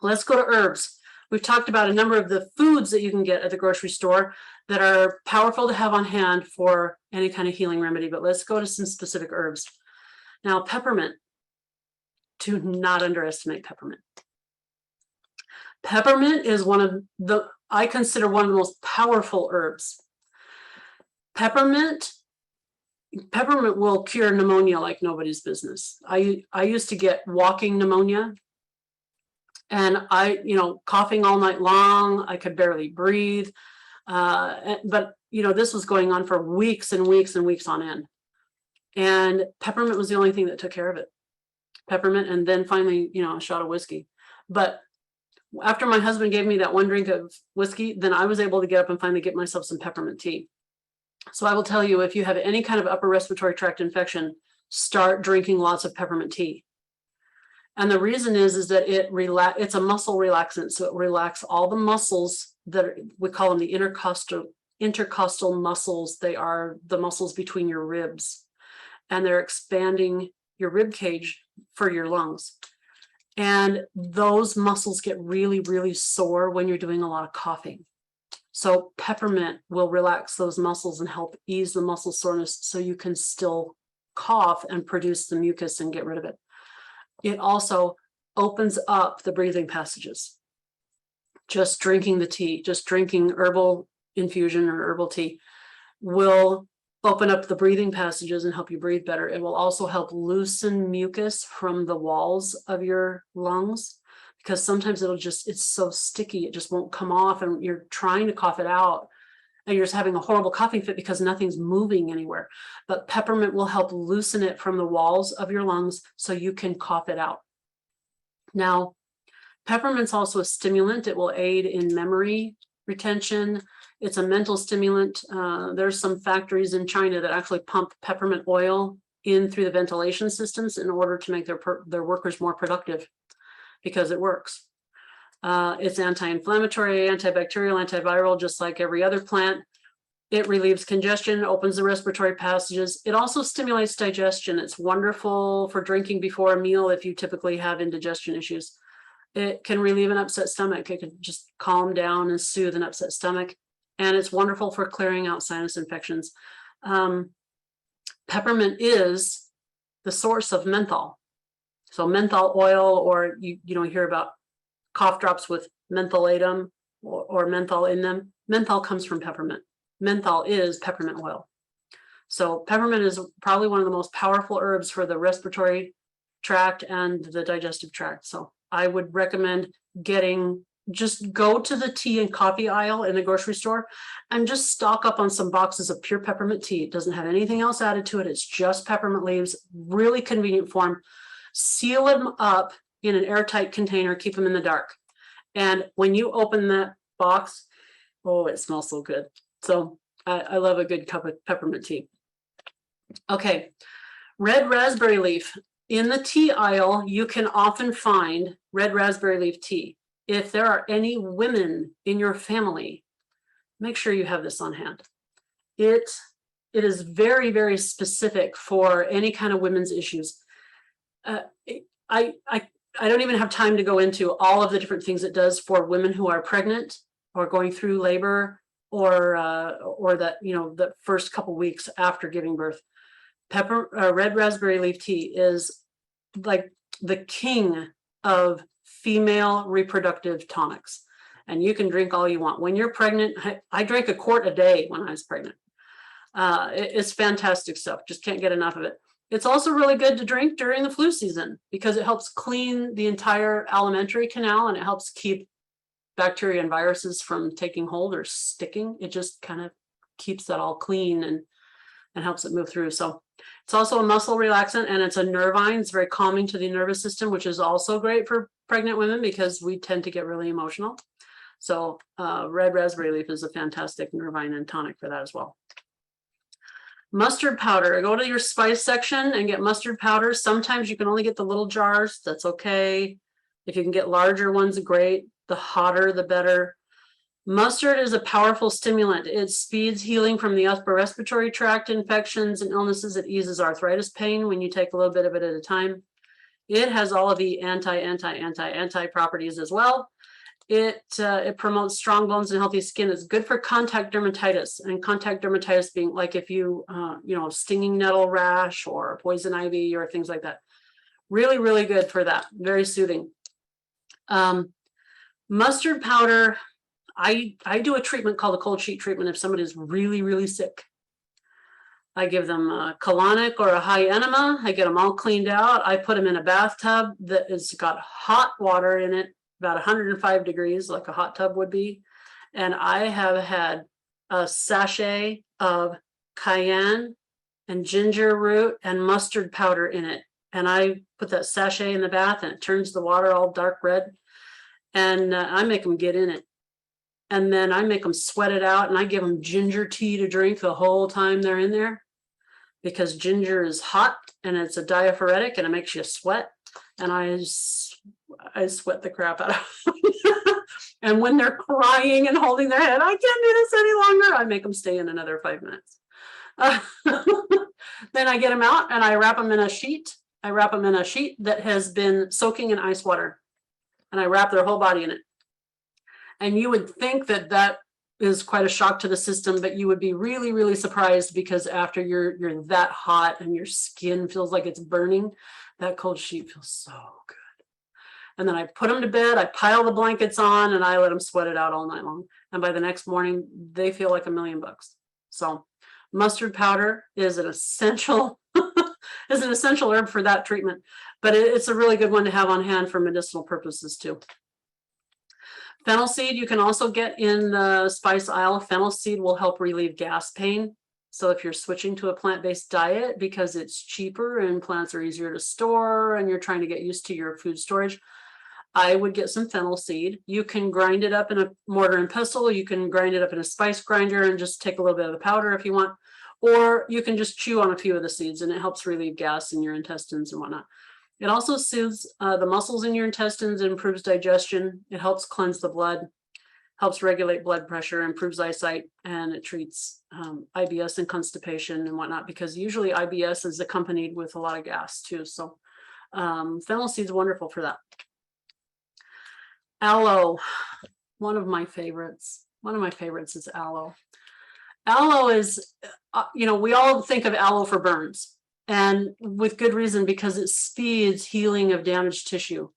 Let's go to herbs. We've talked about a number of the foods that you can get at the grocery store that are powerful to have on hand for any kind of healing remedy, but let's go to some specific herbs. Now, peppermint. Do not underestimate peppermint. Peppermint is I consider one of the most powerful herbs. Peppermint will cure pneumonia like nobody's business. I used to get walking pneumonia, and coughing all night long. I could barely breathe. But this was going on for weeks and weeks and weeks on end. And peppermint was the only thing that took care of it. Peppermint, and then finally, a shot of whiskey. But after my husband gave me that one drink of whiskey, then I was able to get up and finally get myself some peppermint tea. So I will tell you, if you have any kind of upper respiratory tract infection, start drinking lots of peppermint tea. And the reason is that it's a muscle relaxant. So it relaxes all the muscles we call them the intercostal muscles. They are the muscles between your ribs, and they're expanding your rib cage for your lungs. And those muscles get really, really sore when you're doing a lot of coughing. So peppermint will relax those muscles and help ease the muscle soreness so you can still cough and produce the mucus and get rid of it. It also opens up the breathing passages. Just drinking the tea, just drinking herbal infusion or herbal tea will open up the breathing passages and help you breathe better. It will also help loosen mucus from the walls of your lungs, because sometimes it's so sticky, it just won't come off, and you're trying to cough it out and you're just having a horrible coughing fit because nothing's moving anywhere. But peppermint will help loosen it from the walls of your lungs so you can cough it out. Now, peppermint's also a stimulant. It will aid in memory retention. It's a mental stimulant. There's some factories in China that actually pump peppermint oil in through the ventilation systems in order to make their workers more productive, because it works. It's anti-inflammatory, antibacterial, antiviral, just like every other plant. It relieves congestion, opens the respiratory passages. It also stimulates digestion. It's wonderful for drinking before a meal if you typically have indigestion issues. It can relieve an upset stomach. It can just calm down and soothe an upset stomach. And it's wonderful for clearing out sinus infections. Peppermint is the source of menthol. So menthol oil, or you hear about cough drops with mentholatum or menthol in them. Menthol comes from peppermint. Menthol is peppermint oil. So peppermint is probably one of the most powerful herbs for the respiratory tract and the digestive tract. So I would recommend just go to the tea and coffee aisle in the grocery store and just stock up on some boxes of pure peppermint tea. It doesn't have anything else added to it. It's just peppermint leaves, really convenient form. Seal them up in an airtight container, keep them in the dark. And when you open that box, oh, it smells so good. So I love a good cup of peppermint tea. Okay, red raspberry leaf. In the tea aisle, you can often find red raspberry leaf tea. If there are any women in your family, make sure you have this on hand. It is very, very specific for any kind of women's issues. I don't even have time to go into all of the different things it does for women who are pregnant or going through labor, or that the first couple weeks after giving birth. Red raspberry leaf tea is like the king of female reproductive tonics, and you can drink all you want. When you're pregnant, I drank a quart a day when I was pregnant. It's fantastic stuff. Just can't get enough of it. It's also really good to drink during the flu season because it helps clean the entire alimentary canal, and it helps keep bacteria and viruses from taking hold or sticking. It just kind of keeps that all clean and helps it move through. So it's also a muscle relaxant, and it's a nervine. It's very calming to the nervous system, which is also great for pregnant women because we tend to get really emotional. So red raspberry leaf is a fantastic nervine and tonic for that as well. Mustard powder. Go to your spice section and get mustard powder. Sometimes you can only get the little jars. That's okay. If you can get larger ones, great. The hotter, the better. Mustard is a powerful stimulant. It speeds healing from the upper respiratory tract infections and illnesses. It eases arthritis pain when you take a little bit of it at a time. It has all of the anti properties as well. It promotes strong bones and healthy skin. It's good for contact dermatitis, and contact dermatitis being like if you, stinging nettle rash or poison ivy or things like that. Really, really good for that. Very soothing. Mustard powder. I do a treatment called a cold sheet treatment if somebody is really, really sick. I give them a colonic or a high enema. I get them all cleaned out. I put them in a bathtub that has got hot water in it, about 105 degrees, like a hot tub would be. And I have had a sachet of cayenne and ginger root and mustard powder in it. And I put that sachet in the bath and it turns the water all dark red. And I make them get in it. And then I make them sweat it out, and I give them ginger tea to drink the whole time they're in there, because ginger is hot and it's a diaphoretic and it makes you sweat. And I sweat the crap out of them. And when they're crying and holding their head, I can't do this any longer, I make them stay in another 5 minutes. Then I get them out and I wrap them in a sheet. I wrap them in a sheet that has been soaking in ice water, and I wrap their whole body in it. And you would think that that is quite a shock to the system, but you would be really, really surprised, because after you're that hot and your skin feels like it's burning, that cold sheet feels so good. And then I put them to bed, I pile the blankets on, and I let them sweat it out all night long. And by the next morning, they feel like $1 million. So mustard powder is an essential herb for that treatment, but it's a really good one to have on hand for medicinal purposes too. Fennel seed you can also get in the spice aisle. Fennel seed will help relieve gas pain. So if you're switching to a plant-based diet because it's cheaper and plants are easier to store and you're trying to get used to your food storage, I would get some fennel seed. You can grind it up in a mortar and pestle. You can grind it up in a spice grinder and just take a little bit of the powder if you want. Or you can just chew on a few of the seeds, and it helps relieve gas in your intestines and whatnot. It also soothes the muscles in your intestines, improves digestion. It helps cleanse the blood, helps regulate blood pressure, improves eyesight, and it treats IBS and constipation and whatnot, because usually IBS is accompanied with a lot of gas too. So fennel seed is wonderful for that. Aloe, one of my favorites. One of my favorites is aloe. Aloe is, we all think of aloe for burns. And with good reason, because it speeds healing of damaged tissue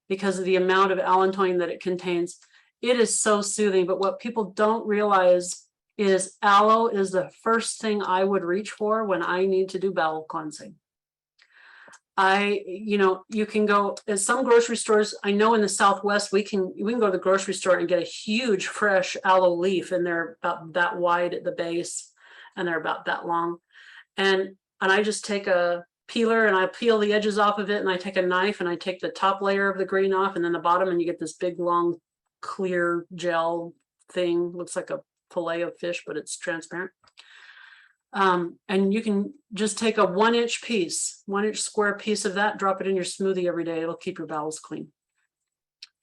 because of the amount of allantoin that it contains. It is so soothing, but what people don't realize is aloe is the first thing I would reach for when I need to do bowel cleansing. You can go at some grocery stores. I know in the Southwest, we can go to the grocery store and get a huge fresh aloe leaf, and they're about that wide at the base and they're about that long. And I just take a peeler and I peel the edges off of it, and I take a knife and I take the top layer of the green off and then the bottom, and you get this big, long, clear gel thing. Looks like a fillet of fish, but it's transparent. And you can just take a 1-inch piece, 1-inch square piece of that, drop it in your smoothie every day. It'll keep your bowels clean.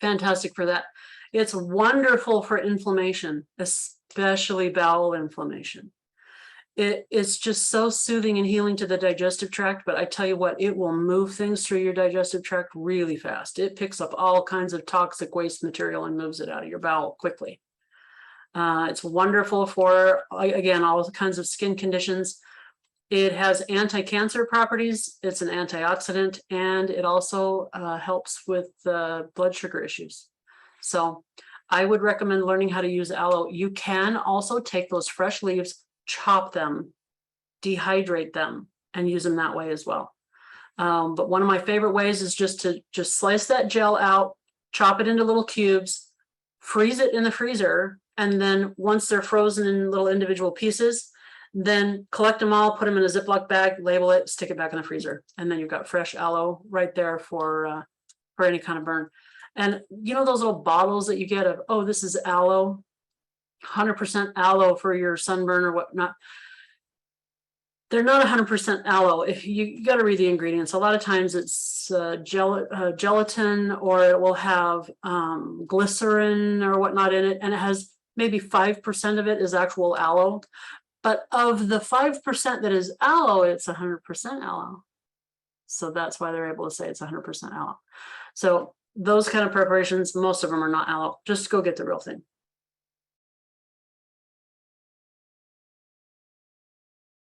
Fantastic for that. It's wonderful for inflammation, especially bowel inflammation. It's just so soothing and healing to the digestive tract, but I tell you what, it will move things through your digestive tract really fast. It picks up all kinds of toxic waste material and moves it out of your bowel quickly. It's wonderful for, again, all kinds of skin conditions. It has anti-cancer properties. It's an antioxidant, and it also helps with blood sugar issues. So I would recommend learning how to use aloe. You can also take those fresh leaves, chop them, dehydrate them, and use them that way as well. But one of my favorite ways is just to slice that gel out, chop it into little cubes, freeze it in the freezer, and then once they're frozen in little individual pieces, then collect them all, put them in a Ziploc bag, label it, stick it back in the freezer, and then you've got fresh aloe right there for any kind of burn. And those little bottles that you get of, oh, this is aloe, 100% aloe for your sunburn or whatnot. They're not 100% aloe. If you got to read the ingredients, a lot of times it's gelatin, or it will have glycerin or whatnot in it, and it has maybe 5% of it is actual aloe. But of the 5% that is aloe, it's 100% aloe. So that's why they're able to say it's 100% aloe. So those kind of preparations, most of them are not aloe. Just go get the real thing.